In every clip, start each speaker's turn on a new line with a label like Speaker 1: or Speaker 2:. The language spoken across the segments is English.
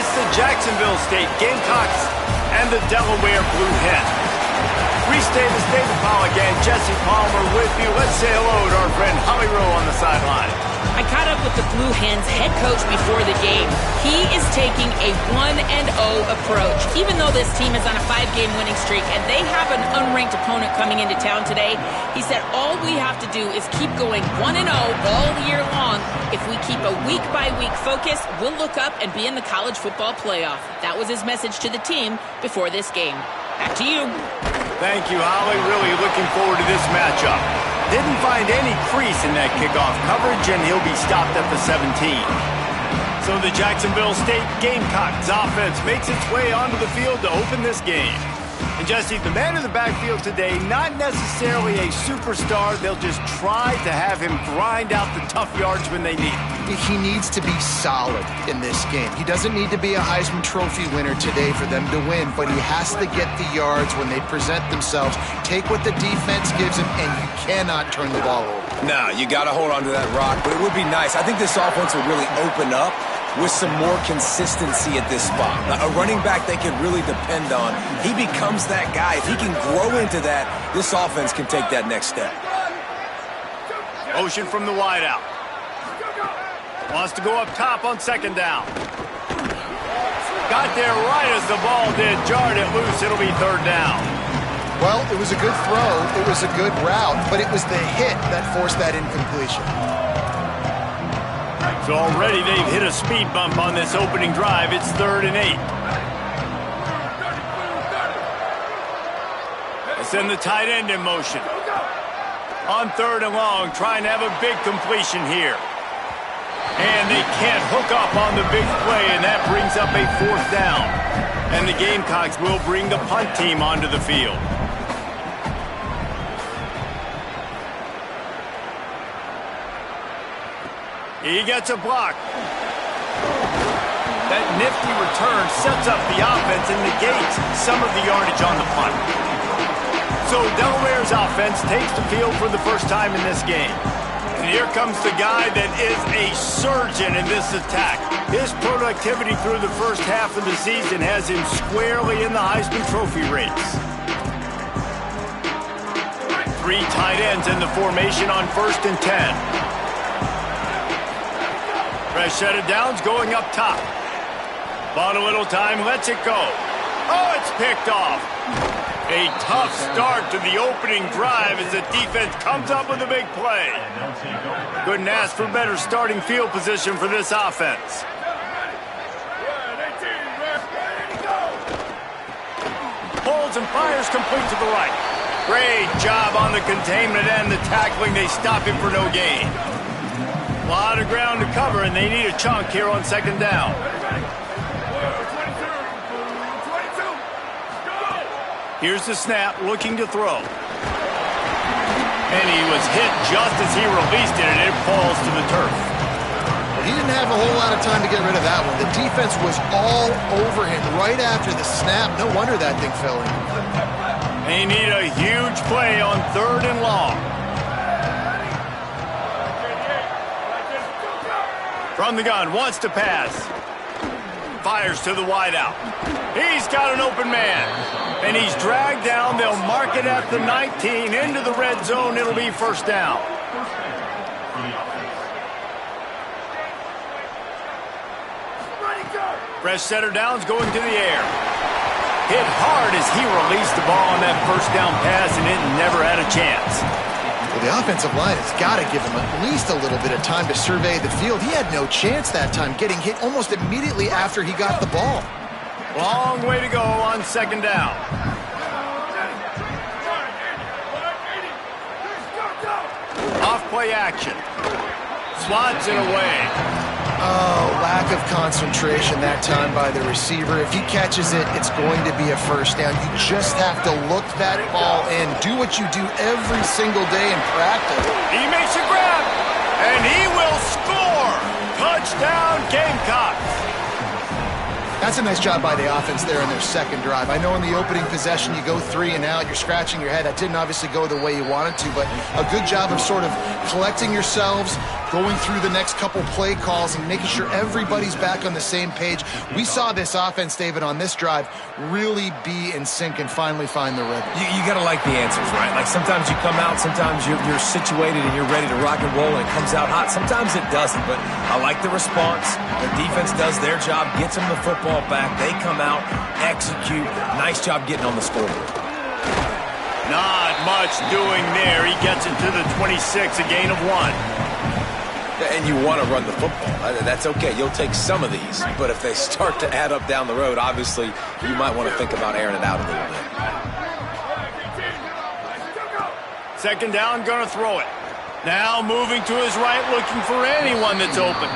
Speaker 1: It's the Jacksonville State Gamecocks and the Delaware Blue Hens. Reese Davis, David Pollack, and Jesse Palmer with you. Let's say hello to our friend Holly Rowe on the sideline.
Speaker 2: I caught up with the Blue Hens head coach before the game. He is taking a 1-0 approach, even though this team is on a 5-game winning streak and they have an unranked opponent coming into town today. He said all we have to do is keep going 1-0 all year long. If we keep a week-by-week focus, we'll look up and be in the college football playoff. That was his message to the team before this game. Back to you.
Speaker 1: Thank you, Holly. Really looking forward to this matchup. Didn't find any crease in that kickoff coverage, and he'll be stopped at the 17. So the Jacksonville State Gamecocks offense makes its way onto the field to open this game. And Jesse, the man in the backfield today, not necessarily a superstar. They'll just try to have him grind out the tough yards when they need it.
Speaker 3: He needs to be solid in this game. He doesn't need to be a Heisman Trophy winner today for them to win, but he has to get the yards when they present themselves. Take what the defense gives him, and you cannot turn the ball over.
Speaker 4: No, you got to hold on to that rock, but it would be nice. I think this offense will really open up with some more consistency at this spot. A running back they can really depend on. He becomes that guy. If he can grow into that, this offense can take that next step.
Speaker 1: Motion from the wideout. Wants to go up top on second down. Got there right as the ball did. Jarred it loose. It'll be third down.
Speaker 3: Well, it was a good throw. It was a good route, but it was the hit that forced that incompletion.
Speaker 1: So already they've hit a speed bump on this opening drive. It's 3rd and 8. They send the tight end in motion. On 3rd and long, trying to have a big completion here. And they can't hook up on the big play, and that brings up a 4th down. And the Gamecocks will bring the punt team onto the field. He gets a block. That nifty return sets up the offense and negates some of the yardage on the punt. So Delaware's offense takes the field for the first time in this game. And here comes the guy that is a surgeon in this attack. His productivity through the first half of the season has him squarely in the Heisman Trophy race. 3 tight ends in the formation on 1st and 10. Fresh set of downs going up top. Bought a little time, lets it go. Oh, it's picked off. A tough start to the opening drive as the defense comes up with a big play. Couldn't ask for better starting field position for this offense. Holds and fires complete to the right. Great job on the containment and the tackling. They stop him for no gain. A lot of ground to cover, and they need a chunk here on 2nd down. Here's the snap, looking to throw. And he was hit just as he released it, and it falls to the turf.
Speaker 3: He didn't have a whole lot of time to get rid of that one. The defense was all over him right after the snap. No wonder that thing fell in.
Speaker 1: They need a huge play on 3rd and long. From the gun, wants to pass. Fires to the wideout. He's got an open man. And he's dragged down. They'll mark it at the 19. Into the red zone. It'll be 1st down. Fresh setter downs going to the air. Hit hard as he released the ball on that 1st down pass, and it never had a chance.
Speaker 3: Well, the offensive line has got to give him at least a little bit of time to survey the field. He had no chance that time, getting hit almost immediately after he got the ball.
Speaker 1: Long way to go on 2nd down. Off play action. Slots it away.
Speaker 3: Oh, lack of concentration that time by the receiver. If he catches it, it's going to be a 1st down. You just have to look that ball in. Do what you do every single day in practice.
Speaker 1: He makes a grab, and he will score. Touchdown, Gamecocks.
Speaker 3: That's a nice job by the offense there in their second drive. I know in the opening possession you go 3 and out, you're scratching your head. That didn't obviously go the way you wanted to, but a good job of sort of collecting yourselves, going through the next couple play calls and making sure everybody's back on the same page. We saw this offense, David, on this drive really be in sync and finally find the rhythm.
Speaker 4: You got to like the answers, right? Like sometimes you come out, sometimes you're situated and you're ready to rock and roll and it comes out hot. Sometimes it doesn't, but I like the response. The defense does their job, gets them the football back. They come out, execute. Nice job getting on the scoreboard.
Speaker 1: Not much doing there. He gets it to the 26, a gain of 1.
Speaker 4: And you want to run the football. That's okay. You'll take some of these. But if they start to add up down the road, obviously you might want to think about airing it out a little bit.
Speaker 1: Second down, going to throw it. Now moving to his right, looking for anyone that's open.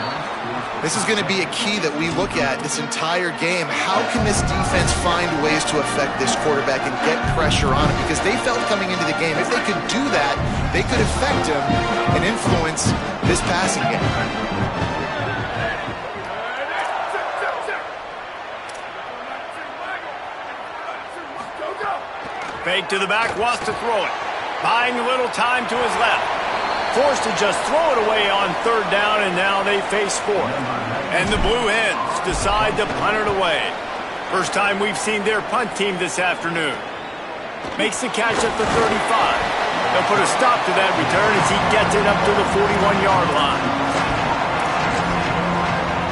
Speaker 3: This is going to be a key that we look at this entire game. How can this defense find ways to affect this quarterback and get pressure on him? Because they felt coming into the game, if they could do that, they could affect him and influence this passing game.
Speaker 1: Fake to the back, wants to throw it. Buying a little time to his left. Forced to just throw it away on third down, and now they face fourth. And the Blue Hens decide to punt it away. First time we've seen their punt team this afternoon. Makes the catch at the 35. They'll put a stop to that return as he gets it up to the 41-yard line.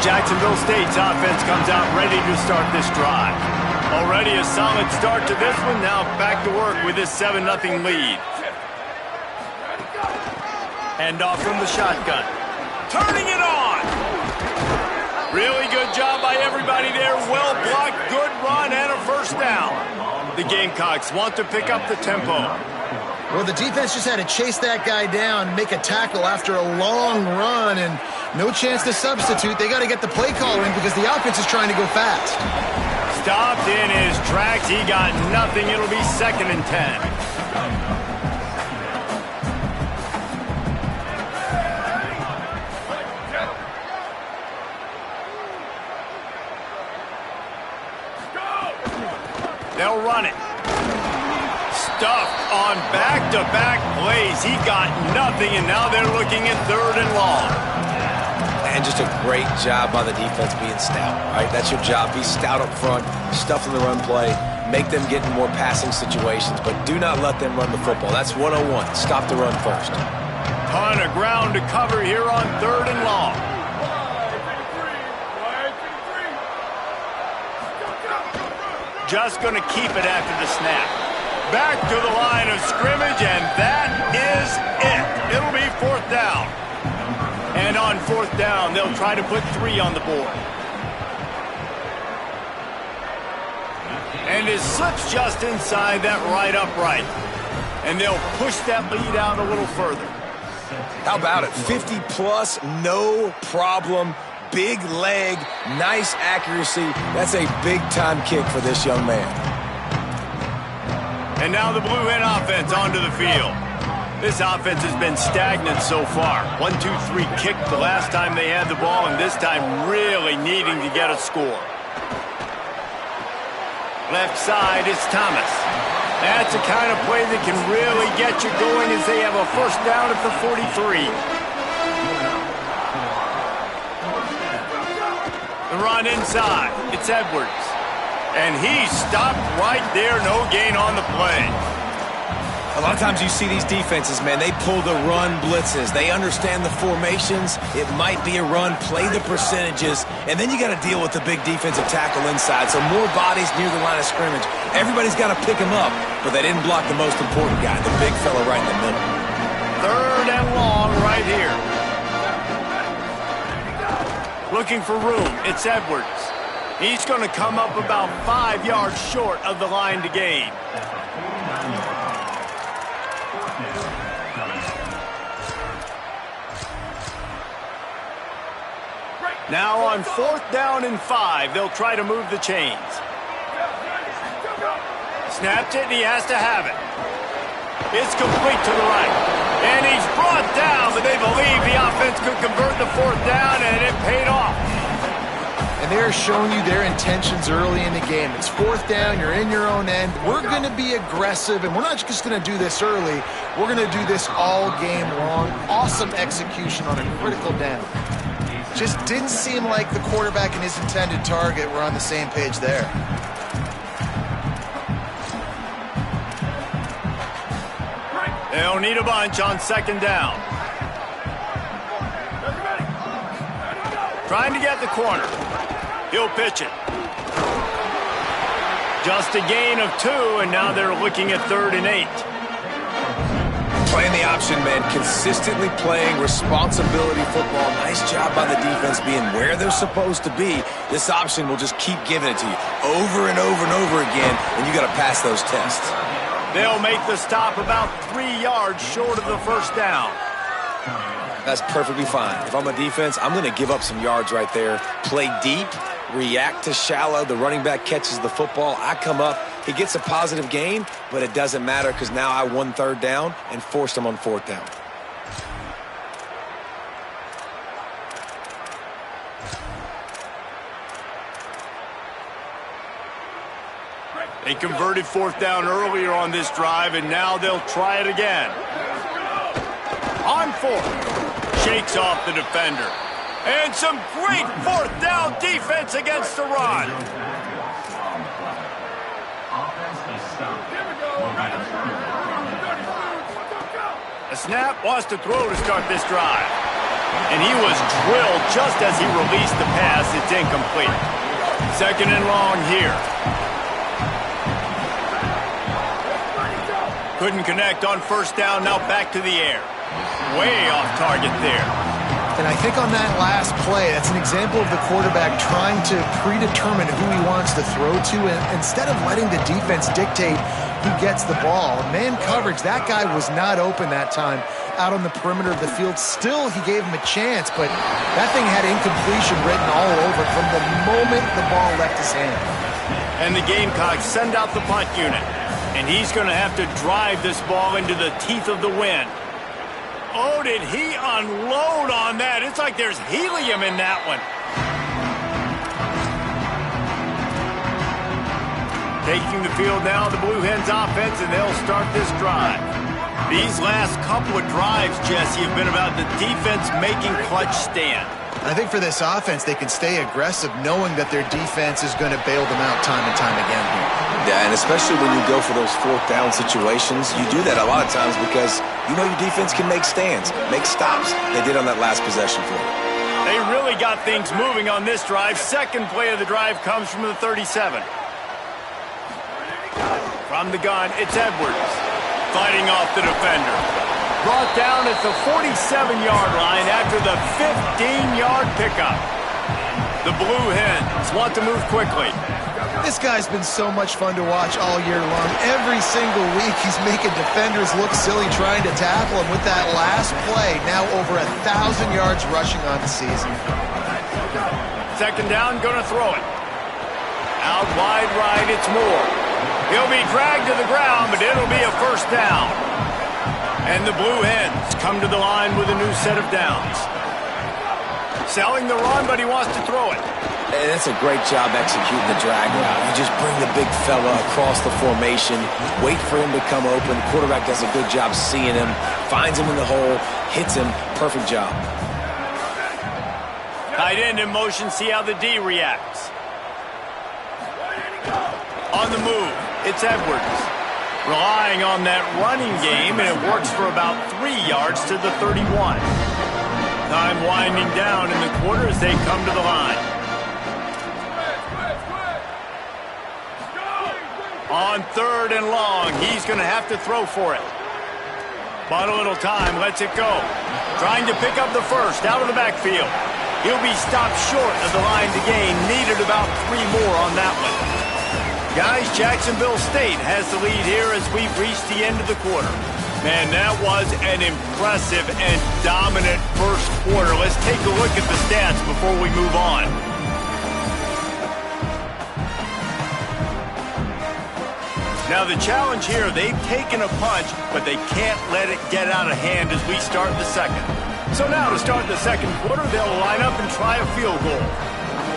Speaker 1: Jacksonville State's offense comes out ready to start this drive. Already a solid start to this one. Now back to work with this 7-0 lead. Hand off from the shotgun. Turning it on. Really good job by everybody there. Well blocked, good run, and a first down. The Gamecocks want to pick up the tempo.
Speaker 3: Well, the defense just had to chase that guy down, make a tackle after a long run, and no chance to substitute. They got to get the play call in because the offense is trying to go fast.
Speaker 1: Stopped in his tracks. He got nothing. It'll be 2nd and 10. They'll run it. Stuffed on back-to-back plays. He got nothing, and now they're looking at 3rd and long.
Speaker 4: And just a great job by the defense being stout, right? That's your job. Be stout up front, stuff in the run play, make them get in more passing situations, but do not let them run the football. That's 101. Stop the run first.
Speaker 1: Ton of ground to cover here on 3rd and long. Just going to keep it after the snap. Back to the line of scrimmage, and that is it. It'll be 4th down. And on 4th down, they'll try to put 3 on the board. And it slips just inside that right upright. And they'll push that lead out a little further.
Speaker 4: How about it? 50-plus, no problem. Big leg, nice accuracy. That's a big-time kick for this young man.
Speaker 1: And now the Blue Hen offense onto the field. This offense has been stagnant so far. 1-2-3 kick the last time they had the ball, and this time really needing to get a score. Left side, it's Thomas. That's the kind of play that can really get you going as they have a first down at the 43. The run inside. It's Edwards. And he stopped right there. No gain on the play.
Speaker 4: A lot of times you see these defenses, man, they pull the run blitzes. They understand the formations. It might be a run, play the percentages, and then you got to deal with the big defensive tackle inside. So more bodies near the line of scrimmage. Everybody's got to pick him up, but they didn't block the most important guy, the big fella right in the middle.
Speaker 1: 3rd and long right here. Looking for room. It's Edwards. He's going to come up about 5 yards short of the line to gain. Now on 4th down and 5, they'll try to move the chains. Snapped it, and he has to have it. It's complete to the right. And he's brought down, but they believe the offense could convert the 4th down, and it paid off.
Speaker 3: And there they're showing you their intentions early in the game. It's fourth down, you're in your own end. We're going to be aggressive, and we're not just going to do this early. We're going to do this all game long. Awesome execution on a critical down. Just didn't seem like the quarterback and his intended target were on the same page there.
Speaker 1: They'll need a bunch on second down. Trying to get the corner. He'll pitch it. Just a gain of 2, and now they're looking at 3rd and 8.
Speaker 4: Playing the option, man. Consistently playing responsibility football. Nice job by the defense being where they're supposed to be. This option will just keep giving it to you over and over and over again, and you got to pass those tests.
Speaker 1: They'll make the stop about 3 yards short of the first down.
Speaker 4: That's perfectly fine. If I'm a defense, I'm going to give up some yards right there. Play deep, react to shallow. The running back catches the football. I come up. He gets a positive gain, but it doesn't matter because now I won 3rd down and forced him on 4th down.
Speaker 1: They converted 4th down earlier on this drive, and now they'll try it again. On 4th. Shakes off the defender. And some great 4th down defense against the run. A snap wants to throw to start this drive. And he was drilled just as he released the pass. It's incomplete. 2nd and long here. Couldn't connect on 1st down. Now back to the air. Way off target there.
Speaker 3: And I think on that last play, that's an example of the quarterback trying to predetermine who he wants to throw to, and instead of letting the defense dictate who gets the ball. Man coverage, that guy was not open that time out on the perimeter of the field. Still, he gave him a chance, but that thing had incompletion written all over it from the moment the ball left his hand.
Speaker 1: And the Gamecocks send out the punt unit, and he's going to have to drive this ball into the teeth of the wind. Oh, did he unload on that? It's like there's helium in that one. Taking the field now, the Blue Hens offense, and they'll start this drive. These last couple of drives, Jesse, have been about the defense making clutch stand.
Speaker 3: I think for this offense, they can stay aggressive knowing that their defense is going to bail them out time and time again here.
Speaker 4: Yeah, and especially when you go for those 4th down situations, you do that a lot of times because you know your defense can make stands, make stops. They did on that last possession for them.
Speaker 1: They really got things moving on this drive. Second play of the drive comes from the 37. From the gun, it's Edwards. Fighting off the defender. Brought down at the 47-yard line after the 15-yard pickup. The Blue Hens want to move quickly.
Speaker 3: This guy's been so much fun to watch all year long. Every single week, he's making defenders look silly trying to tackle him with that last play. Now over 1,000 yards rushing on the season.
Speaker 1: 2nd down, gonna throw it. Out wide right, it's Moore. He'll be dragged to the ground, but it'll be a 1st down. And the Blue Hens come to the line with a new set of downs. Selling the run, but he wants to throw it.
Speaker 4: And that's a great job executing the drag route. You just bring the big fella across the formation, wait for him to come open. The quarterback does a good job seeing him, finds him in the hole, hits him. Perfect job.
Speaker 1: Tight end in motion, see how the D reacts. On the move, it's Edwards. Relying on that running game, and it works for about 3 yards to the 31. Time winding down in the quarter as they come to the line. On 3rd and long, he's going to have to throw for it. But a little time, lets it go. Trying to pick up the first out of the backfield. He'll be stopped short of the line to gain. Needed about 3 more on that one. Guys, Jacksonville State has the lead here as we've reached the end of the quarter. Man, that was an impressive and dominant first quarter. Let's take a look at the stats before we move on. Now the challenge here, they've taken a punch, but they can't let it get out of hand as we start the second. So now to start the second quarter, they'll line up and try a field goal.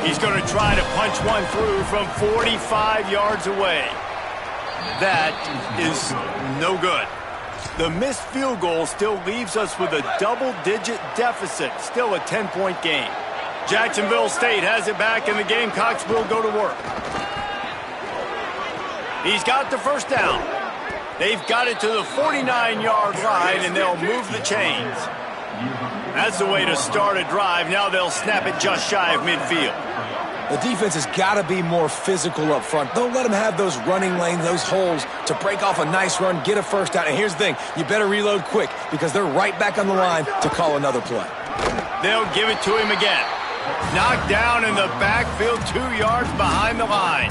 Speaker 1: He's going to try to punch one through from 45 yards away. That is no good. The missed field goal still leaves us with a double-digit deficit, still a 10-point game. Jacksonville State has it back, and the Gamecocks will go to work. He's got the first down. They've got it to the 49-yard line, and they'll move the chains. That's the way to start a drive. Now they'll snap it just shy of midfield.
Speaker 4: The defense has got to be more physical up front. Don't let them have those running lanes, those holes to break off a nice run, get a first down. And here's the thing, you better reload quick because they're right back on the line to call another play.
Speaker 1: They'll give it to him again. Knocked down in the backfield, 2 yards behind the line.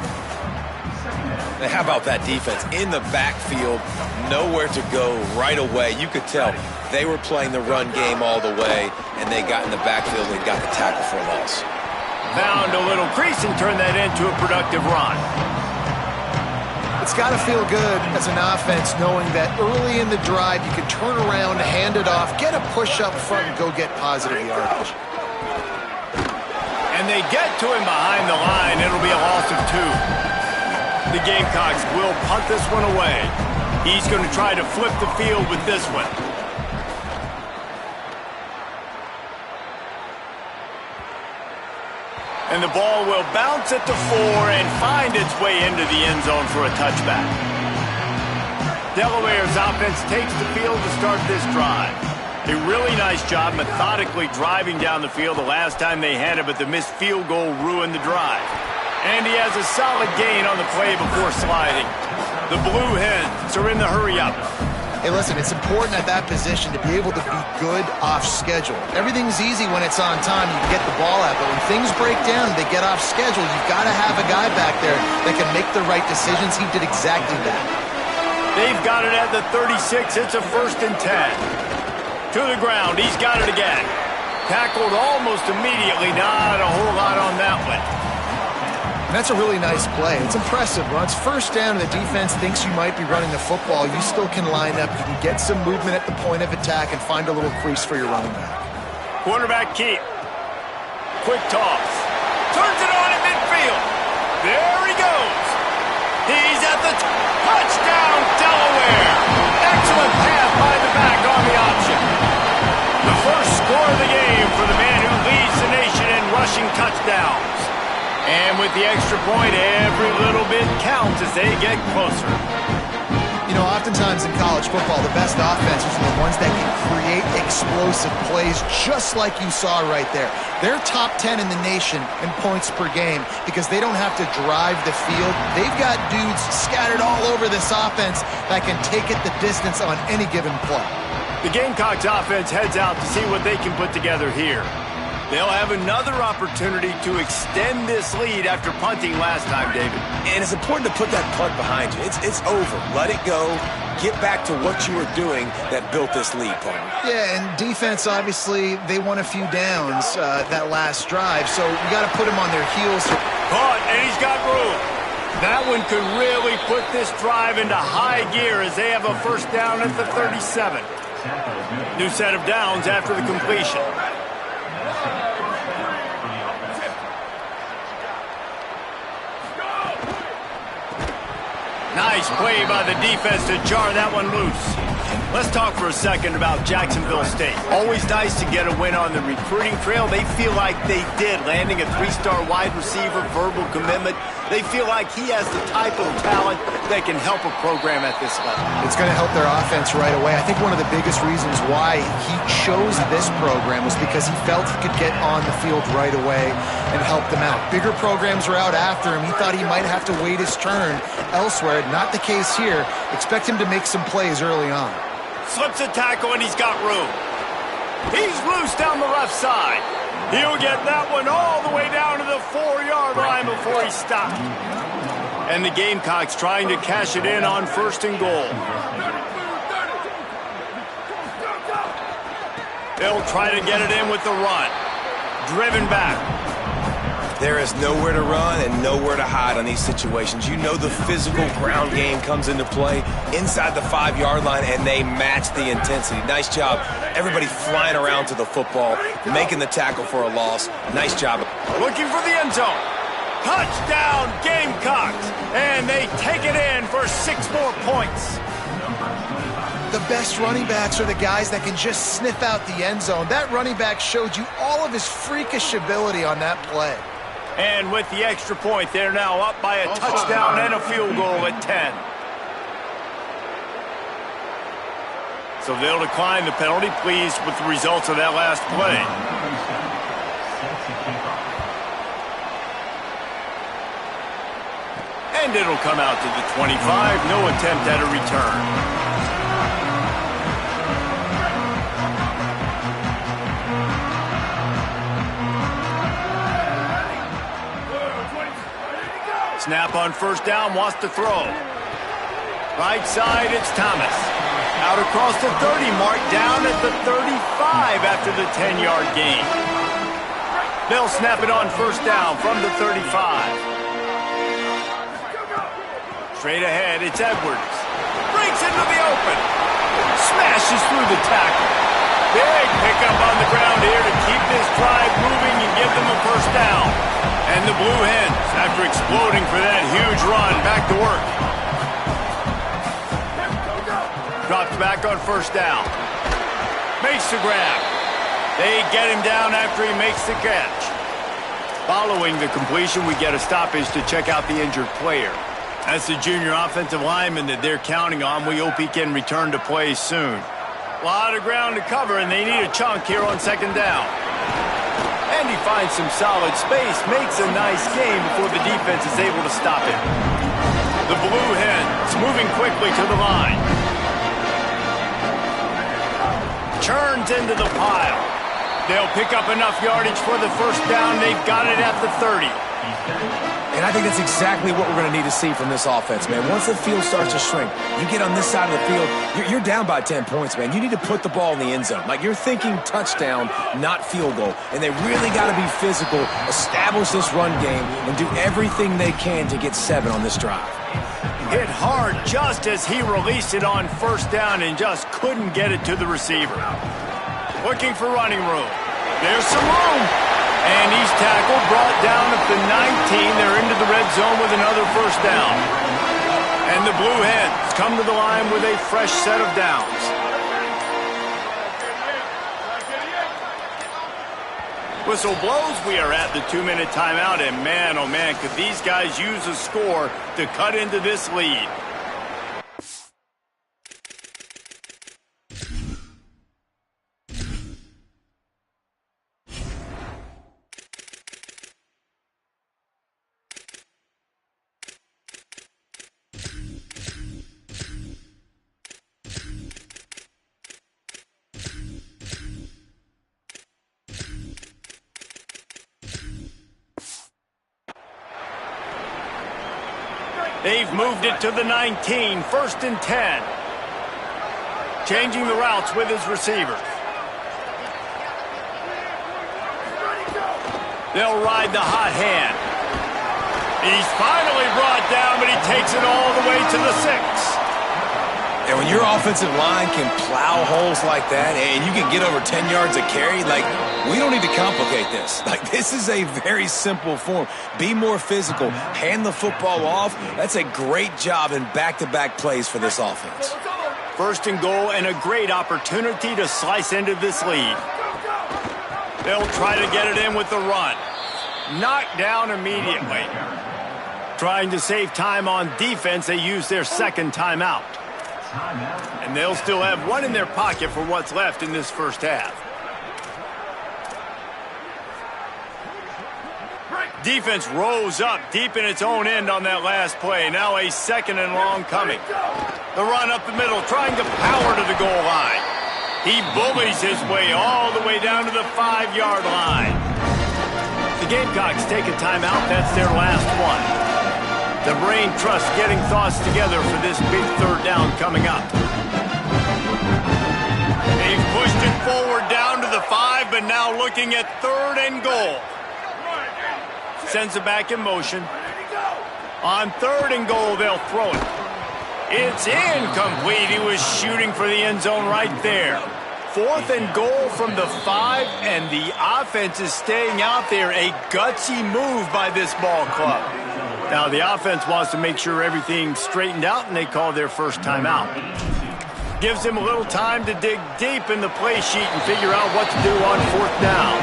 Speaker 4: Now, how about that defense? In the backfield, nowhere to go right away. You could tell they were playing the run game all the way, and they got in the backfield and got the tackle for a loss.
Speaker 1: Found a little crease and turned that into a productive run.
Speaker 3: It's got to feel good as an offense knowing that early in the drive you can turn around, hand it off, get a push up front, and go get positive yardage.
Speaker 1: And they get to him behind the line. It'll be a loss of 2. The Gamecocks will punt this one away. He's going to try to flip the field with this one. And the ball will bounce at the 4 and find its way into the end zone for a touchback. Delaware's offense takes the field to start this drive. A really nice job methodically driving down the field the last time they had it, but the missed field goal ruined the drive. And he has a solid gain on the play before sliding. The Blue Hens are in the hurry-up.
Speaker 3: Hey, listen, it's important at that position to be able to be good off schedule. Everything's easy when it's on time. You can get the ball out, but when things break down, they get off schedule. You've got to have a guy back there that can make the right decisions. He did exactly that.
Speaker 1: They've got it at the 36. It's a 1st and 10. To the ground. He's got it again. Tackled almost immediately. Not a whole lot on that one.
Speaker 3: And that's a really nice play. It's impressive. When it's 1st down and the defense thinks you might be running the football, you still can line up. You can get some movement at the point of attack and find a little crease for your running back.
Speaker 1: Quarterback keep. Quick toss. Turns it on at midfield. There he goes. He's at the touchdown, Delaware. Excellent pass by the back on the option. The first score of the game for the man who leads the nation in rushing touchdowns. And with the extra point, every little bit counts as they get closer.
Speaker 3: You know, oftentimes in college football, the best offenses are the ones that can create explosive plays just like you saw right there. They're top 10 in the nation in points per game because they don't have to drive the field. They've got dudes scattered all over this offense that can take it the distance on any given play.
Speaker 1: The Gamecocks offense heads out to see what they can put together here. They'll have another opportunity to extend this lead after punting last time, David.
Speaker 4: And it's important to put that punt behind you. It's over. Let it go. Get back to what you were doing that built this lead, partner.
Speaker 3: Yeah, and defense, obviously, they won a few downs that last drive, so you got to put them on their heels.
Speaker 1: Caught, and he's got room. That one could really put this drive into high gear as they have a 1st down at the 37. New set of downs after the completion. Nice play by the defense to jar that one loose. Let's talk for a second about Jacksonville State. Always nice to get a win on the recruiting trail. They feel like they did, landing a 3-star wide receiver, verbal commitment. They feel like he has the type of talent that can help a program at this level.
Speaker 3: It's going to help their offense right away. I think one of the biggest reasons why he chose this program was because he felt he could get on the field right away and help them out. Bigger programs were out after him. He thought he might have to wait his turn elsewhere. Not the case here. Expect him to make some plays early on.
Speaker 1: Slips a tackle, and he's got room. He's loose down the left side. He'll get that one all the way down to the 4-yard line before he stopped. And the Gamecocks trying to cash it in on 1st and goal. They'll try to get it in with the run. Driven back.
Speaker 4: There is nowhere to run and nowhere to hide on these situations. You know the physical ground game comes into play inside the 5-yard line, and they match the intensity. Nice job. Everybody flying around to the football, making the tackle for a loss. Nice job.
Speaker 1: Looking for the end zone. Touchdown, Gamecocks. And they take it in for 6 more points.
Speaker 3: The best running backs are the guys that can just sniff out the end zone. That running back showed you all of his freakish ability on that play.
Speaker 1: And with the extra point, they're now up by a touchdown and a field goal at 10. So they'll decline the penalty, pleased with the results of that last play. And it'll come out to the 25. No attempt at a return. Snap on first down, wants to throw. Right side, it's Thomas. Out across the 30, mark down at the 35 after the 10-yard gain. They'll snap it on first down from the 35. Straight ahead, it's Edwards. Breaks into the open. Smashes through the tackle. Big pickup on the ground here to keep this drive moving and give them a first down. And the Blue Hens, after exploding for that huge run, back to work. Drops back on first down. Makes the grab. They get him down after he makes the catch. Following the completion, we get a stoppage to check out the injured player. That's the junior offensive lineman that they're counting on. We hope he can return to play soon. A lot of ground to cover, and they need a chunk here on second down. And he finds some solid space, makes a nice game before the defense is able to stop him. The Blue Hens moving quickly to the line. Churns into the pile. They'll pick up enough yardage for the first down. They've got it at the 30.
Speaker 4: And I think that's exactly what we're going to need to see from this offense, man. Once the field starts to shrink, you get on this side of the field, you're down by 10 points, man. You need to put the ball in the end zone. Like, you're thinking touchdown, not field goal. And they really got to be physical, establish this run game, and do everything they can to get 7 on this drive.
Speaker 1: Hit hard just as he released it on first down and just couldn't get it to the receiver. Looking for running room. There's some room. And he's tackled, brought down at the 19. They're into the red zone with another first down. And the Blue Hens come to the line with a fresh set of downs. Whistle blows. We are at the 2-minute timeout. And man, oh man, could these guys use a score to cut into this lead. They've moved it to the 19, first and 10. Changing the routes with his receivers. They'll ride the hot hand. He's finally brought down, but he takes it all the way to the 6.
Speaker 4: And when your offensive line can plow holes like that and you can get over 10 yards a carry, like, we don't need to complicate this. Like, this is a very simple form. Be more physical. Hand the football off. That's a great job in back-to-back plays for this offense.
Speaker 1: First and goal and a great opportunity to slice into this lead. They'll try to get it in with the run. Knocked down immediately. Trying to save time on defense, they use their second timeout. And they'll still have one in their pocket for what's left in this first half. Defense rose up deep in its own end on that last play. Now a second and long coming. The run up the middle, trying to power to the goal line. He bullies his way all the way down to the 5-yard line. The Gamecocks take a timeout. That's their last one. The brain trust getting thoughts together for this big third down coming up. They've pushed it forward down to the 5, but now looking at third and goal. Sends it back in motion. On 3rd and goal, they'll throw it. It's incomplete. He was shooting for the end zone right there. 4th and goal from the 5, and the offense is staying out there. A gutsy move by this ball club. Now, the offense wants to make sure everything's straightened out, and they call their first timeout. Gives him a little time to dig deep in the play sheet and figure out what to do on 4th down.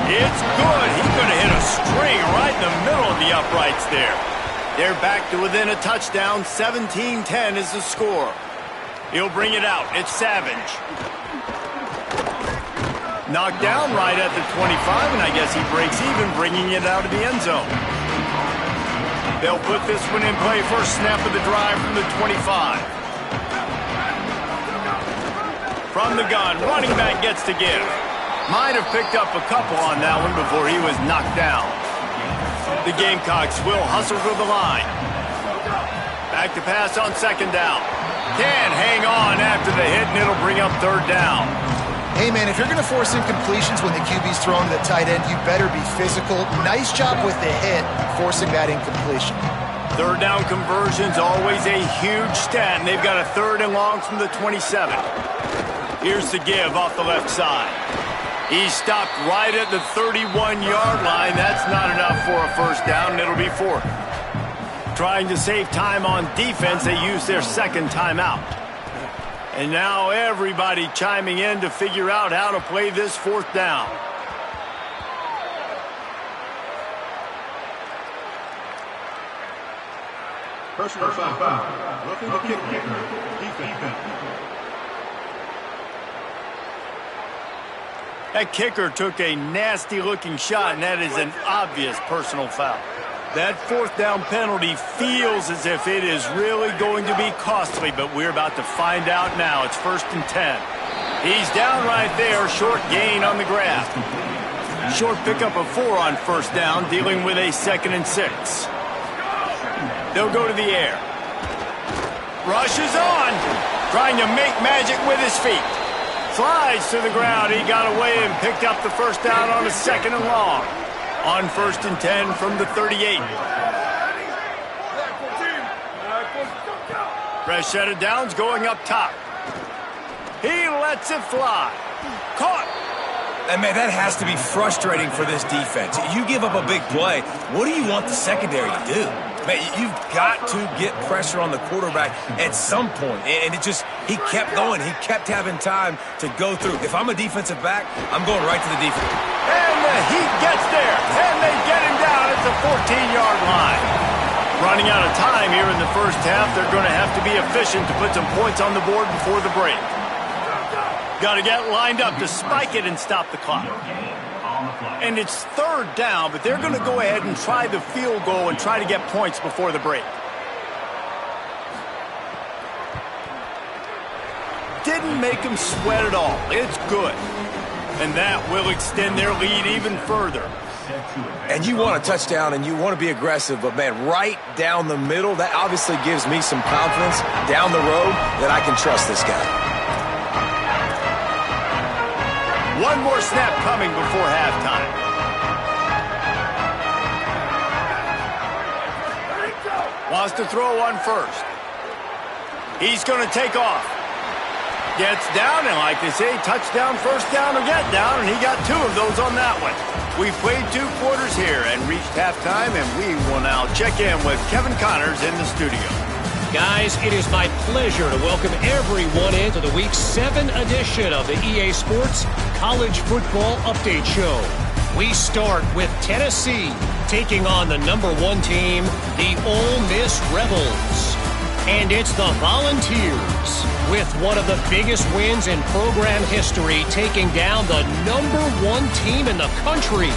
Speaker 1: It's good. He could have hit a string right in the middle of the uprights there. They're back to within a touchdown. 17-10 is the score. He'll bring it out. It's Savage. Knocked down right at the 25, and I guess he breaks even, bringing it out of the end zone. They'll put this one in play. First snap of the drive from the 25. From the gun, running back gets to give. Might have picked up a couple on that one before he was knocked down. The Gamecocks will hustle to the line. Back to pass on 2nd down. Can hang on after the hit, and it'll bring up 3rd down.
Speaker 3: Hey, man, if you're going to force incompletions when the QB's throwing to the tight end, you better be physical. Nice job with the hit, forcing that incompletion.
Speaker 1: 3rd down conversion's always a huge stat, and they've got a 3rd and long from the 27. Here's the give off the left side. He stopped right at the 31-yard line. That's not enough for a first down, and it'll be 4th. Trying to save time on defense, they use their 2nd timeout. And now everybody chiming in to figure out how to play this 4th down.
Speaker 5: Personal foul. Roughing the kicker. Defense.
Speaker 1: That kicker took a nasty-looking shot, and that is an obvious personal foul. That 4th down penalty feels as if it is really going to be costly, but we're about to find out now. It's 1st and 10. He's down right there, short gain on the grab. Short pickup of 4 on 1st down, dealing with a 2nd and 6. They'll go to the air. Rushes on, trying to make magic with his feet. Slides to the ground. He got away and picked up the first down on a 2nd and long. On 1st and 10 from the 38. Fresh set of downs going up top. He lets it fly. Caught.
Speaker 4: And, man, that has to be frustrating for this defense. You give up a big play. What do you want the secondary to do? Man, you've got to get pressure on the quarterback at some point. And he kept going. He kept having time to go through. If I'm a defensive back, I'm going right to the defense.
Speaker 1: And the Heat gets there. And they get him down at the 14-yard line. Running out of time here in the first half. They're going to have to be efficient to put some points on the board before the break. Got to get lined up to spike it and stop the clock. And it's 3rd down, but they're going to go ahead and try the field goal and try to get points before the break. Didn't make them sweat at all. It's good. And that will extend their lead even further.
Speaker 4: And you want a touchdown and you want to be aggressive, but, man, right down the middle, that obviously gives me some confidence down the road that I can trust this guy.
Speaker 1: One more snap coming before halftime. Wants to throw on 1st. He's going to take off. Gets down, and like they say, touchdown, 1st down, or get down, and he got 2 of those on that one. We played 2 quarters here and reached halftime, and we will now check in with Kevin Connors in the studio.
Speaker 6: Guys, it is my pleasure to welcome everyone into the Week 7 edition of the EA Sports College Football Update Show. We start with Tennessee taking on the #1 team, the Ole Miss Rebels. And it's the Volunteers with one of the biggest wins in program history, taking down the #1 team in the country.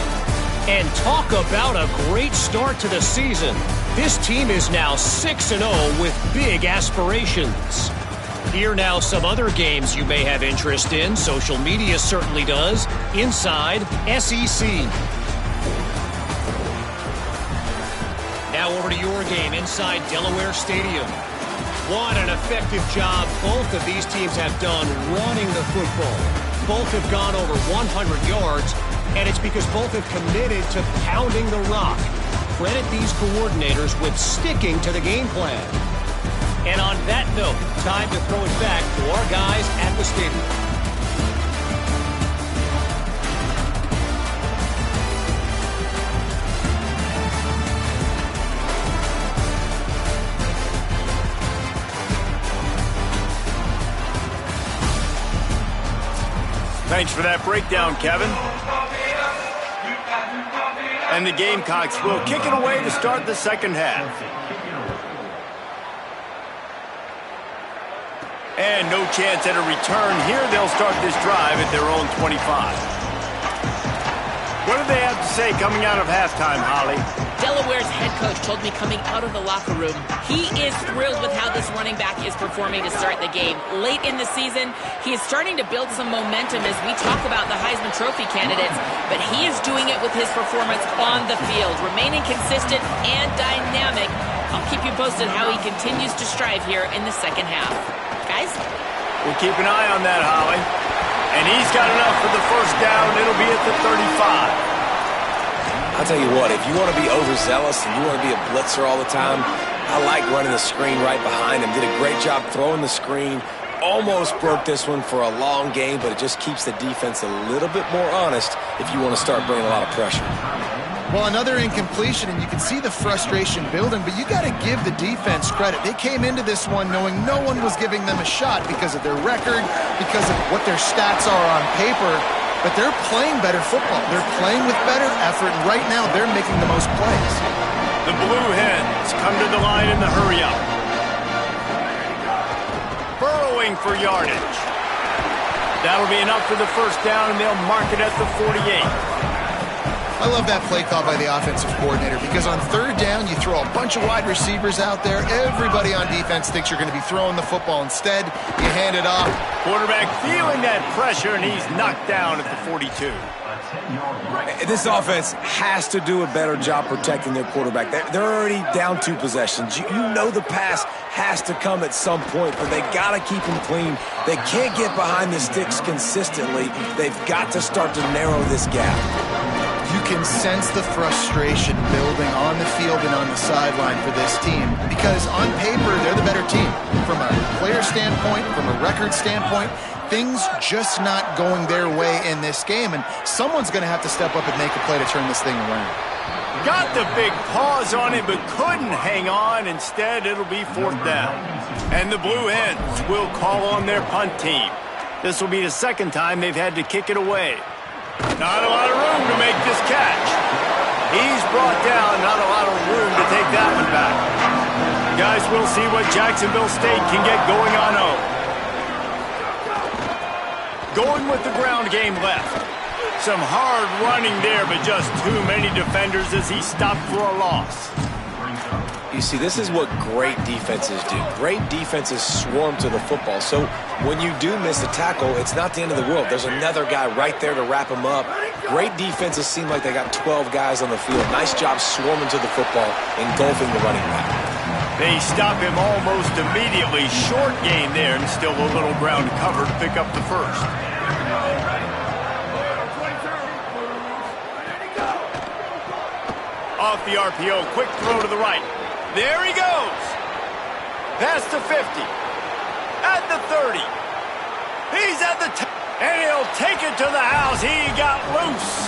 Speaker 6: And talk about a great start to the season. This team is now 6-0 with big aspirations. Here now some other games you may have interest in. Social media certainly does. Inside SEC. Now over to your game inside Delaware Stadium. What an effective job both of these teams have done running the football. Both have gone over 100 yards. And it's because both have committed to pounding the rock. Credit these coordinators with sticking to the game plan. And on that note, time to throw it back to our guys at the stadium.
Speaker 1: Thanks for that breakdown, Kevin. And the Gamecocks will kick it away to start the second half. And no chance at a return here. They'll start this drive at their own 25. What do they have to say coming out of halftime, Holly?
Speaker 2: Delaware's head coach told me coming out of the locker room, he is thrilled with how this running back is performing to start the game. Late in the season, he is starting to build some momentum as we talk about the Heisman Trophy candidates, but he is doing it with his performance on the field, remaining consistent and dynamic. I'll keep you posted how he continues to strive here in the second half. Guys?
Speaker 1: We'll keep an eye on that, Holly. And he's got enough for the first down. It'll be at the 35.
Speaker 4: I'll tell you what, if you want to be overzealous and you want to be a blitzer all the time, I like running the screen right behind him. Did a great job throwing the screen. Almost broke this one for a long game, but it just keeps the defense a little bit more honest if you want to start bringing a lot of pressure.
Speaker 3: Well, another incompletion, and you can see the frustration building, but you got to give the defense credit. They came into this one knowing no one was giving them a shot because of their record, because of what their stats are on paper. But they're playing better football. They're playing with better effort, and right now they're making the most plays.
Speaker 1: The Blue Hens come to the line in the hurry-up. Burrowing for yardage. That'll be enough for the first down, and they'll mark it at the 48.
Speaker 3: I love that play call by the offensive coordinator because on third down, you throw a bunch of wide receivers out there. Everybody on defense thinks you're going to be throwing the football. Instead, you hand it off.
Speaker 1: Quarterback feeling that pressure, and he's knocked down at the 42.
Speaker 4: This offense has to do a better job protecting their quarterback. They're already down 2 possessions. You know the pass has to come at some point, but they got to keep them clean. They can't get behind the sticks consistently. They've got to start to narrow this gap.
Speaker 3: You can sense the frustration building on the field and on the sideline for this team because on paper, they're the better team. From a player standpoint, from a record standpoint, things just not going their way in this game, and someone's going to have to step up and make a play to turn this thing around.
Speaker 1: Got the big pause on it, but couldn't hang on. Instead, it'll be fourth down. And the Blue Hens will call on their punt team. This will be the second time they've had to kick it away. Not a lot of room to make this catch. He's brought down, not a lot of room to take that one back. Guys, we'll see what Jacksonville State can get going on home. Going with the ground game left. Some hard running there, but just too many defenders as he stopped for a loss.
Speaker 4: You see, this is what great defenses do. Great defenses swarm to the football. So when you do miss a tackle, it's not the end of the world. There's another guy right there to wrap him up. Great defenses seem like they got 12 guys on the field. Nice job swarming to the football, engulfing the running back.
Speaker 1: They stop him almost immediately. Short gain there, and still a little ground cover to pick up the first. Off the RPO, quick throw to the right. There he goes. Past the 50. At the 30. He's at the 10. And he'll take it to the house. He got loose.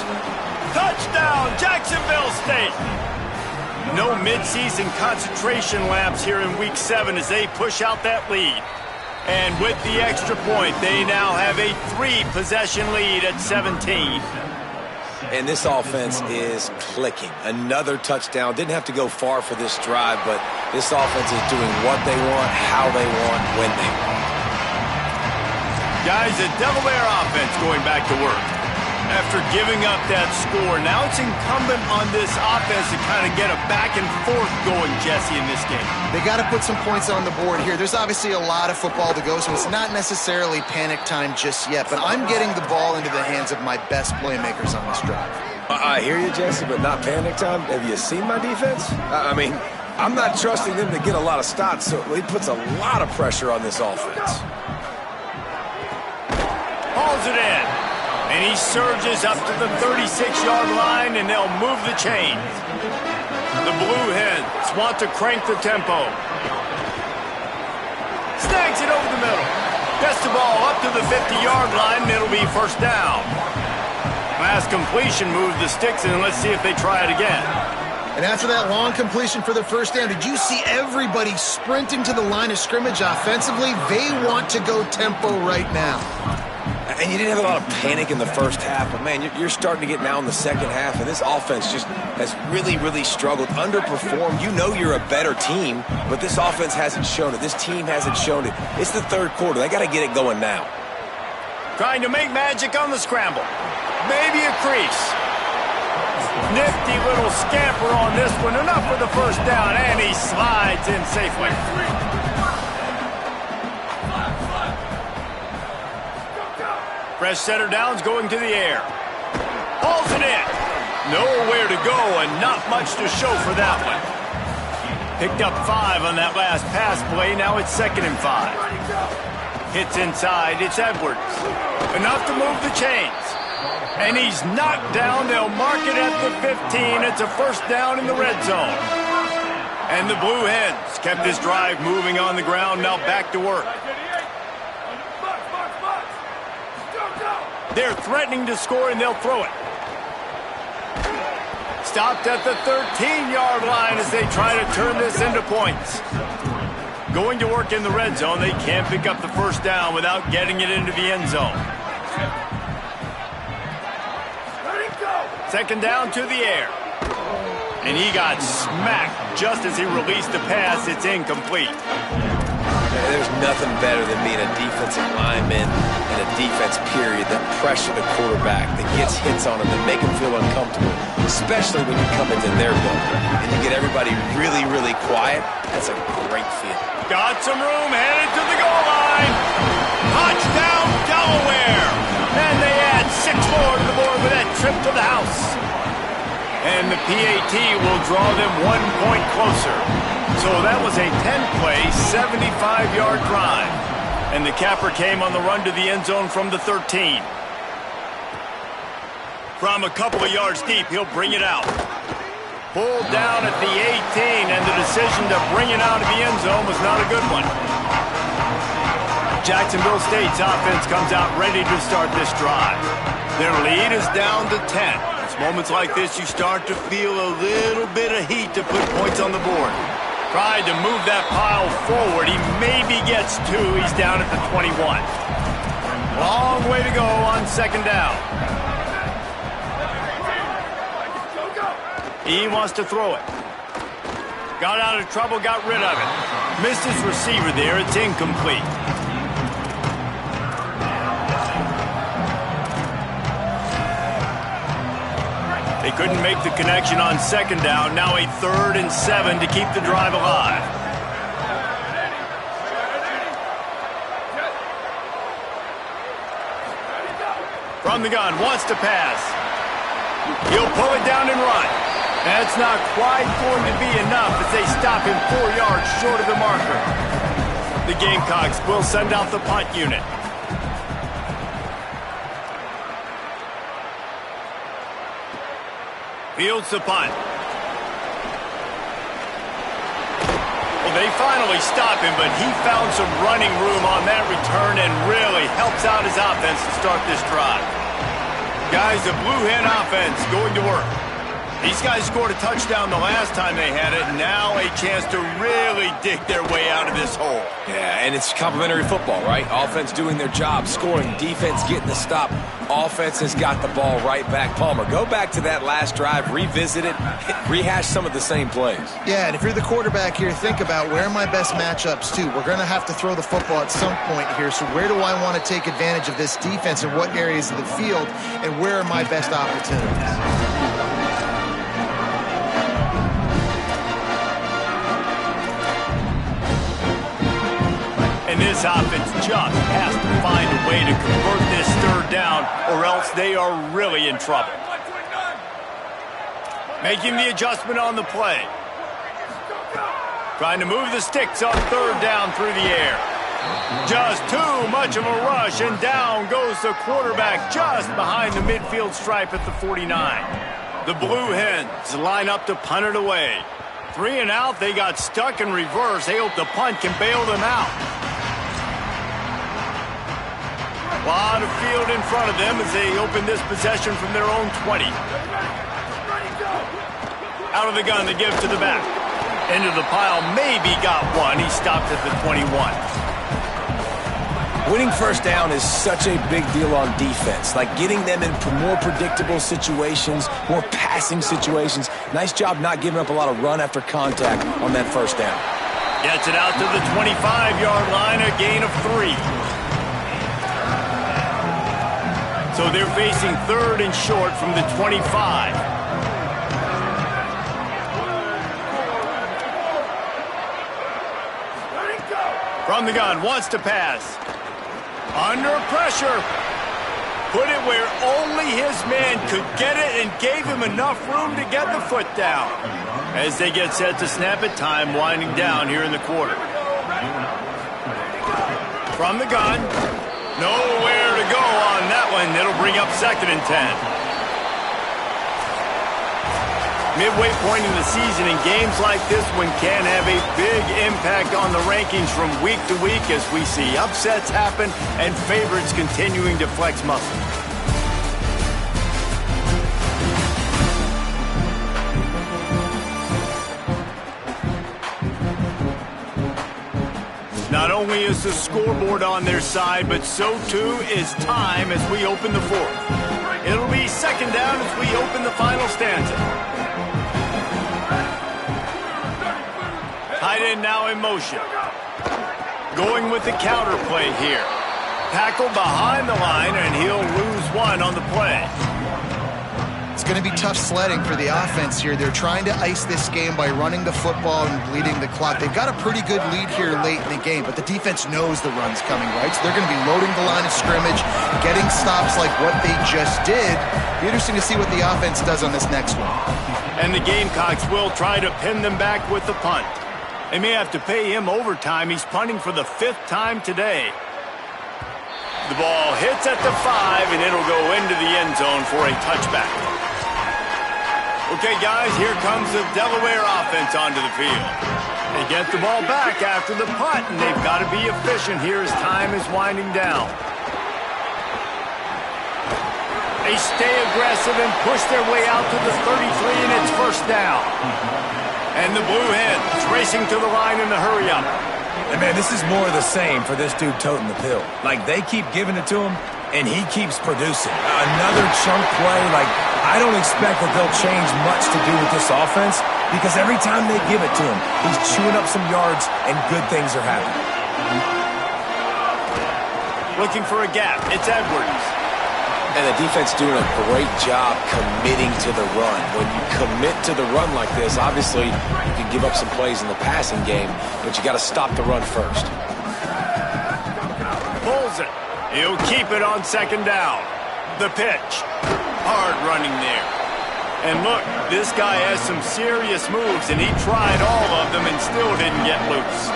Speaker 1: Touchdown, Jacksonville State. No midseason concentration lapse here in Week 7 as they push out that lead. And with the extra point, they now have a 3-possession lead at 17.
Speaker 4: And this offense is clicking. Another touchdown. Didn't have to go far for this drive, but this offense is doing what they want, how they want, when they want.
Speaker 1: Guys, the Delaware offense going back to work. After giving up that score, now it's incumbent on this offense to kind of get a back and forth going, Jesse, in this game.
Speaker 3: They got to put some points on the board here. There's obviously a lot of football to go, so it's not necessarily panic time just yet, but I'm getting the ball into the hands of my best playmakers on this drive.
Speaker 4: I hear you, Jesse, but not panic time. Have you seen my defense? I mean, I'm not trusting them to get a lot of stops, so it puts a lot of pressure on this offense.
Speaker 1: Hauls it in. And he surges up to the 36-yard line, and they'll move the chains. The Blue Hens want to crank the tempo. Snags it over the middle. Gets the ball up to the 50-yard line, and it'll be first down. Last completion moved the sticks, and let's see if they try it again.
Speaker 3: And after that long completion for the first down, did you see everybody sprinting to the line of scrimmage offensively? They want to go tempo right now.
Speaker 4: And you didn't have a lot of panic in the first half, but, man, you're starting to get now in the second half, and this offense just has really, really struggled, underperformed. You know you're a better team, but this offense hasn't shown it. This team hasn't shown it. It's the third quarter. They got to get it going now.
Speaker 1: Trying to make magic on the scramble. Maybe a crease. Nifty little scamper on this one. Enough for the first down, and he slides in safely. Fresh setter down's going to the air. Hauls it in. Nowhere to go and not much to show for that one. Picked up 5 on that last pass play. Now it's 2nd and 5. Hits inside. It's Edwards. Enough to move the chains. And he's knocked down. They'll mark it at the 15. It's a first down in the red zone. And the Blue Hens kept this drive moving on the ground. Now back to work. They're threatening to score, and they'll throw it. Stopped at the 13-yard line as they try to turn this into points. Going to work in the red zone. They can't pick up the first down without getting it into the end zone. 2nd down to the air. And he got smacked just as he released the pass. It's incomplete.
Speaker 4: There's nothing better than being a defensive lineman in a defense period that pressure the quarterback, that gets hits on him, that make him feel uncomfortable, especially when you come into their building and you get everybody really, really quiet. That's a great feeling.
Speaker 1: Got some room, headed to the goal line. Touchdown, Delaware. And they add 6 more to the board with that trip to the house. And the PAT will draw them 1 point closer. So that was a 10-play, 75-yard drive. And the capper came on the run to the end zone from the 13. From a couple of yards deep, he'll bring it out. Pulled down at the 18, and the decision to bring it out of the end zone was not a good one. Jacksonville State's offense comes out ready to start this drive. Their lead is down to 10. It's moments like this you start to feel a little bit of heat to put points on the board. Tried to move that pile forward. He maybe gets 2. He's down at the 21. Long way to go on 2nd down. He wants to throw it. Got out of trouble, got rid of it. Missed his receiver there. It's incomplete. They couldn't make the connection on 2nd down. Now a 3rd and 7 to keep the drive alive. From the gun, wants to pass. He'll pull it down and run. That's not quite going to be enough as they stop him 4 yards short of the marker. The Gamecocks will send out the punt unit. Fields the punt. Well, they finally stop him, but he found some running room on that return and really helps out his offense to start this drive. Guys, the Blue Hen offense going to work. These guys scored a touchdown the last time they had it. Now a chance to really dig their way out of this hole.
Speaker 4: Yeah, and it's complimentary football, right? Offense doing their job, scoring, defense getting the stop. Offense has got the ball right back. Palmer, go back to that last drive, revisit it, rehash some of the same plays.
Speaker 3: Yeah, and if you're the quarterback here, think about where are my best matchups too. We're going to have to throw the football at some point here, so where do I want to take advantage of this defense and what areas of the field, and where are my best opportunities?
Speaker 1: And this offense just has to find a way to convert this 3rd down, or else they are really in trouble. Making the adjustment on the play. Trying to move the sticks on 3rd down through the air. Just too much of a rush, and down goes the quarterback just behind the midfield stripe at the 49. The Blue Hens line up to punt it away. 3 and out, they got stuck in reverse. They hope the punt can bail them out. A lot of field in front of them as they open this possession from their own 20. Out of the gun, they give to the back. Into the pile, maybe got one. He stopped at the 21.
Speaker 4: Winning first down is such a big deal on defense, like getting them in more predictable situations, more passing situations. Nice job not giving up a lot of run after contact on that first down.
Speaker 1: Gets it out to the 25-yard line, a gain of 3. So they're facing 3rd and short from the 25. From the gun, wants to pass. Under pressure. Put it where only his man could get it and gave him enough room to get the foot down. As they get set to snap it, time winding down here in the quarter. From the gun. Nowhere to go on that one. It'll bring up 2nd and 10. Midway point in the season, and games like this one can have a big impact on the rankings from week to week as we see upsets happen and favorites continuing to flex muscle. Not only is the scoreboard on their side, but so too is time as we open the 4th. It'll be 2nd down as we open the final stanza. Tight end now in motion. Going with the counter play here. Tackle behind the line, and he'll lose 1 on the play.
Speaker 3: It's going to be tough sledding for the offense here. They're trying to ice this game by running the football and bleeding the clock. They've got a pretty good lead here late in the game, but the defense knows the run's coming, right? So they're going to be loading the line of scrimmage, getting stops like what they just did. Be interesting to see what the offense does on this next one.
Speaker 1: And the Gamecocks will try to pin them back with the punt. They may have to pay him overtime. He's punting for the 5th time today. The ball hits at the 5, and it'll go into the end zone for a touchback. Okay, guys, here comes the Delaware offense onto the field. They get the ball back after the punt, and they've got to be efficient here as time is winding down. They stay aggressive and push their way out to the 33, and it's 1st down. And the Blue Hens racing to the line in the hurry-up.
Speaker 4: And, man, this is more of the same for this dude toting the pill. Like, they keep giving it to him, and he keeps producing. Another chunk play. Like, I don't expect that they'll change much to do with this offense because every time they give it to him, he's chewing up some yards, and good things are happening.
Speaker 1: Looking for a gap. It's Edwards.
Speaker 4: And the defense doing a great job committing to the run. When you commit to the run like this, obviously you can give up some plays in the passing game, but you got to stop the run first.
Speaker 1: Pulls it. He'll keep it on 2nd down. The pitch. Hard running there. And look, this guy has some serious moves, and he tried all of them and still didn't get loose.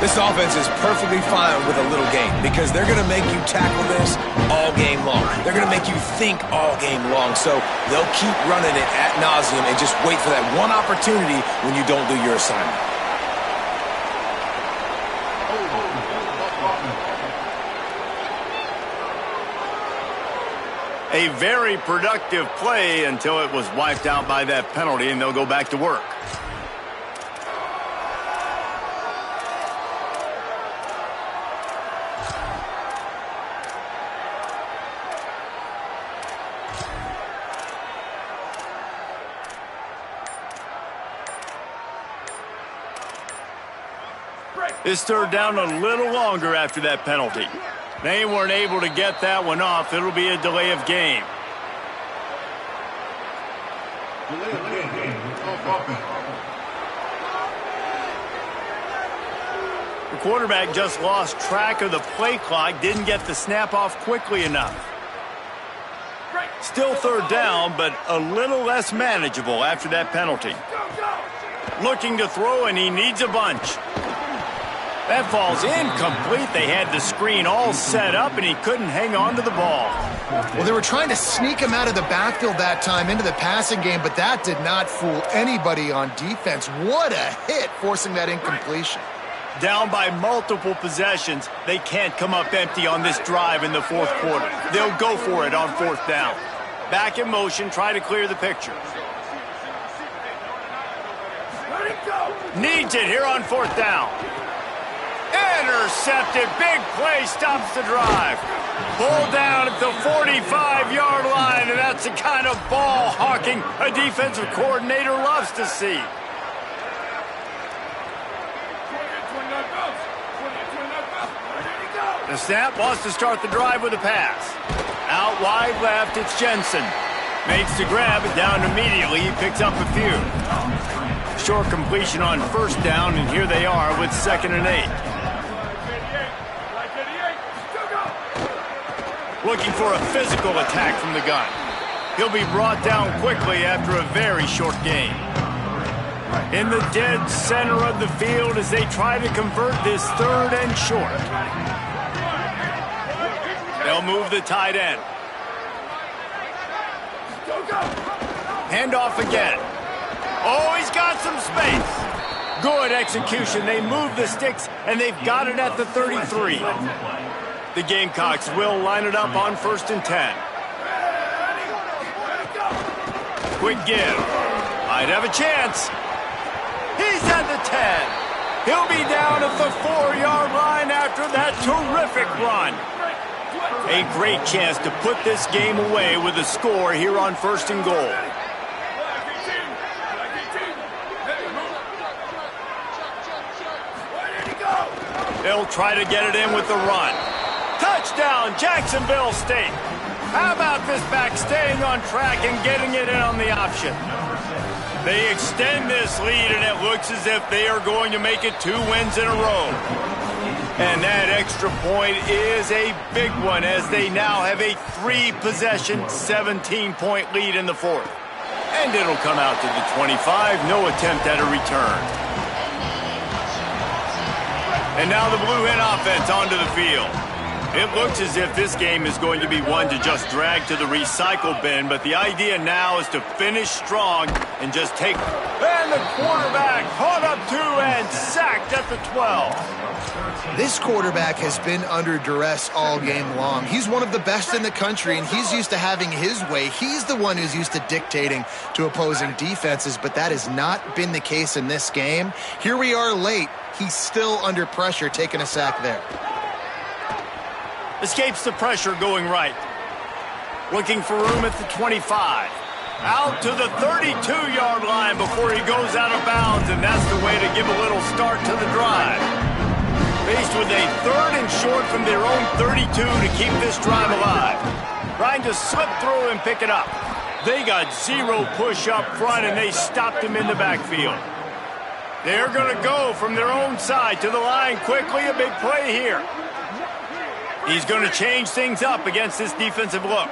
Speaker 4: This offense is perfectly fine with a little game because they're going to make you tackle this all game long. They're going to make you think all game long. So they'll keep running it ad nauseum and just wait for that one opportunity when you don't do your assignment.
Speaker 1: A very productive play until it was wiped out by that penalty, and they'll go back to work. This 3rd down a little longer after that penalty. They weren't able to get that one off. It'll be a delay of game. The quarterback just lost track of the play clock, didn't get the snap off quickly enough. Still 3rd down, but a little less manageable after that penalty. Looking to throw, and he needs a bunch. That fall's incomplete. They had the screen all set up, and he couldn't hang on to the ball.
Speaker 3: Well, they were trying to sneak him out of the backfield that time into the passing game, but that did not fool anybody on defense. What a hit, forcing that incompletion.
Speaker 1: Down by multiple possessions, they can't come up empty on this drive in the fourth quarter. They'll go for it on fourth down. Back in motion, try to clear the picture. Needs it here on fourth down. Intercepted. Big play stops the drive. Pulled down at the 45-yard line, and that's the kind of ball hawking a defensive coordinator loves to see. The snap wants to start the drive with a pass. Out wide left, it's Jensen. Makes the grab, and down immediately. He picks up a few. Short completion on first down, and here they are with 2nd and 8. Looking for a physical attack from the gun. He'll be brought down quickly after a very short gain. In the dead center of the field as they try to convert this 3rd and short. They'll move the tight end. Handoff again. Oh, he's got some space. Good execution. They move the sticks, and they've got it at the 33. The Gamecocks will line it up on 1st and 10. Quick give. Might have a chance. He's at the 10. He'll be down at the 4-yard line after that terrific run. A great chance to put this game away with a score here on 1st and goal. They'll try to get it in with the run. Touchdown, Jacksonville State. How about this back staying on track and getting it in on the option? They extend this lead, and it looks as if they are going to make it 2 wins in a row. And that extra point is a big one as they now have a 3-possession, 17-point lead in the 4th. And it'll come out to the 25, no attempt at a return. And now the Blue Hen offense onto the field. It looks as if this game is going to be one to just drag to the recycle bin, but the idea now is to finish strong and just take... And the quarterback caught up 2 and sacked at the 12.
Speaker 3: This quarterback has been under duress all game long. He's one of the best in the country, and he's used to having his way. He's the one who's used to dictating to opposing defenses, but that has not been the case in this game. Here we are late. He's still under pressure, taking a sack there.
Speaker 1: Escapes the pressure going right. Looking for room at the 25. Out to the 32-yard line before he goes out of bounds, and that's the way to give a little start to the drive. Faced with a 3rd and short from their own 32 to keep this drive alive. Trying to slip through and pick it up. They got 0 push up front, and they stopped him in the backfield. They're going to go from their own side to the line quickly. A big play here. He's going to change things up against this defensive look.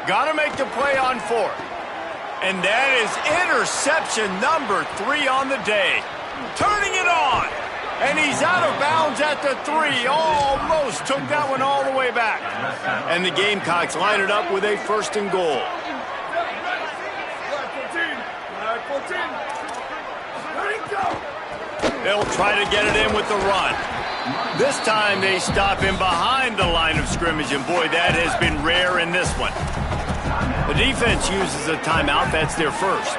Speaker 1: Got to make the play on 4th. And that is interception number 3 on the day. Turning it on. And he's out of bounds at the 3. Almost took that one all the way back. And the Gamecocks line it up with a 1st and goal. They'll try to get it in with the run. This time they stop him behind the line of scrimmage, and boy, that has been rare in this one. The defense uses a timeout. That's their first.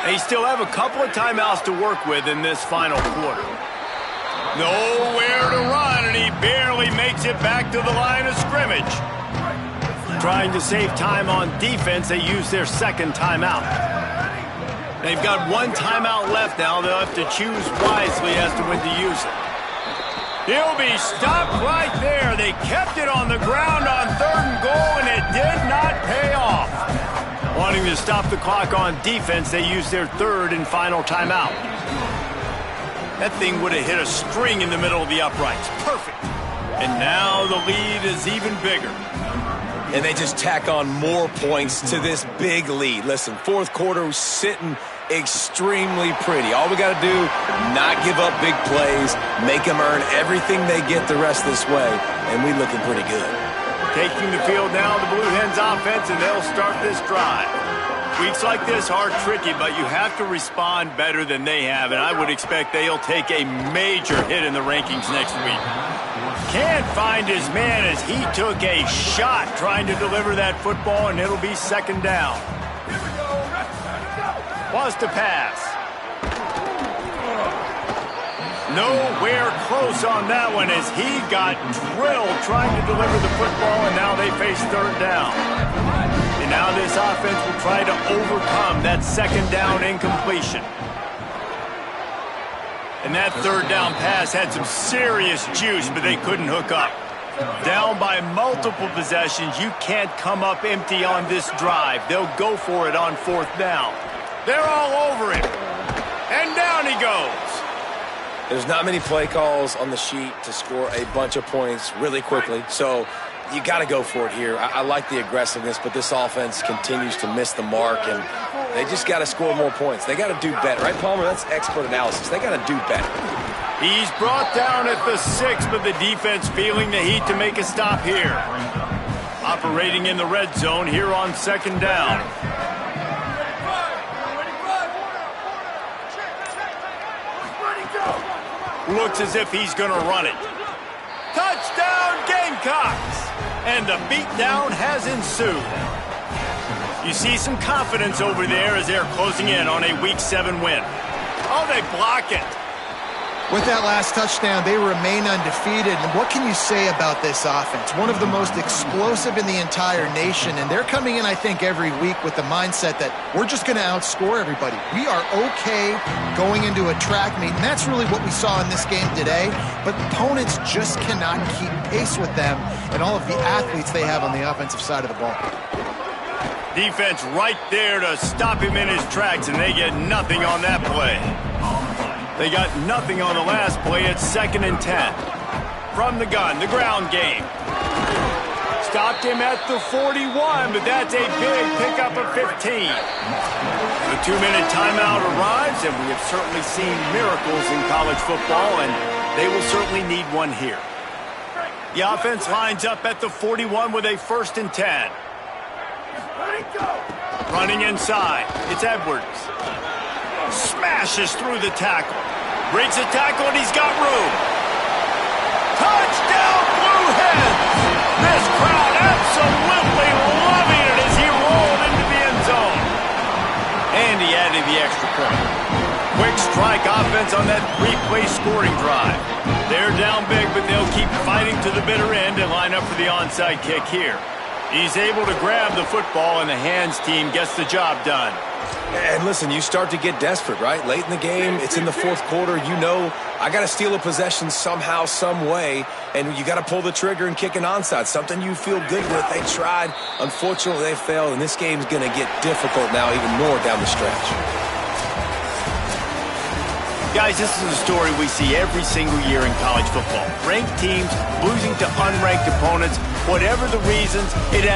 Speaker 1: They still have a couple of timeouts to work with in this final quarter. Nowhere to run, and he barely makes it back to the line of scrimmage. Trying to save time on defense, they use their 2nd timeout. They've got 1 timeout left now. They'll have to choose wisely as to when to use it. He'll be stopped right there. They kept it on the ground on 3rd and goal, and it did not pay off. Wanting to stop the clock on defense, they used their 3rd and final timeout. That thing would have hit a string in the middle of the uprights. Perfect. And now the lead is even bigger. And they just tack on more points to this big lead. Listen, 4th quarter sitting
Speaker 4: extremely pretty. All we got to do, not give up big plays, make them earn everything they get the rest of this way, and we looking pretty good.
Speaker 1: Taking the field now, the Blue Hens offense, and they'll start this drive. Weeks like this are tricky, but you have to respond better than they have, and I would expect they'll take a major hit in the rankings next week. Can't find his man as he took a shot trying to deliver that football, and it'll be second down. Wants to pass. Nowhere close on that one as he got drilled trying to deliver the football, and now they face third down. And now this offense will try to overcome that second down incompletion. And that third down pass had some serious juice, but they couldn't hook up. Down by multiple possessions, you can't come up empty on this drive. They'll go for it on fourth down. They're all over him. And down he goes.
Speaker 4: There's not many play calls on the sheet to score a bunch of points really quickly, so you got to go for it here. I like the aggressiveness, but this offense continues to miss the mark, and they just got to score more points. They got to do better, right, Palmer? That's expert analysis. They got to do better.
Speaker 1: He's brought down at the 6, but the defense feeling the heat to make a stop here. Operating in the red zone here on second down. Looks as if he's going to run it. Touchdown, Gamecocks! And the beatdown has ensued. You see some confidence over there as they're closing in on a Week 7 win. Oh, they block it.
Speaker 3: With that last touchdown, they remain undefeated. And what can you say about this offense? One of the most explosive in the entire nation. And they're coming in, I think, every week with the mindset that we're just going to outscore everybody. We are okay going into a track meet. And that's really what we saw in this game today. But opponents just cannot keep pace with them and all of the athletes they have on the offensive side of the ball.
Speaker 1: Defense right there to stop him in his tracks, and they get nothing on that play. They got nothing on the last play. It's 2nd and 10. From the gun, the ground game. Stopped him at the 41, but that's a big pickup of 15. The 2-minute timeout arrives, and we have certainly seen miracles in college football, and they will certainly need one here. The offense lines up at the 41 with a 1st and 10. Running inside, it's Edwards. Smashes through the tackle. Breaks the tackle, and he's got room. Touchdown, Blue Hens! This crowd absolutely loving it as he rolled into the end zone. And he added the extra point. Quick strike offense on that 3-play scoring drive. They're down big, but they'll keep fighting to the bitter end and line up for the onside kick here. He's able to grab the football, and the Hens team gets the job done.
Speaker 4: And listen, you start to get desperate, right? Late in the game, it's in the 4th quarter. You know, I got to steal a possession somehow, some way, and you got to pull the trigger and kick an onside, something you feel good with. They tried. Unfortunately, they failed, and this game's going to get difficult now even more down the stretch.
Speaker 1: Guys, this is a story we see every single year in college football. Ranked teams losing to unranked opponents, whatever the reasons, it has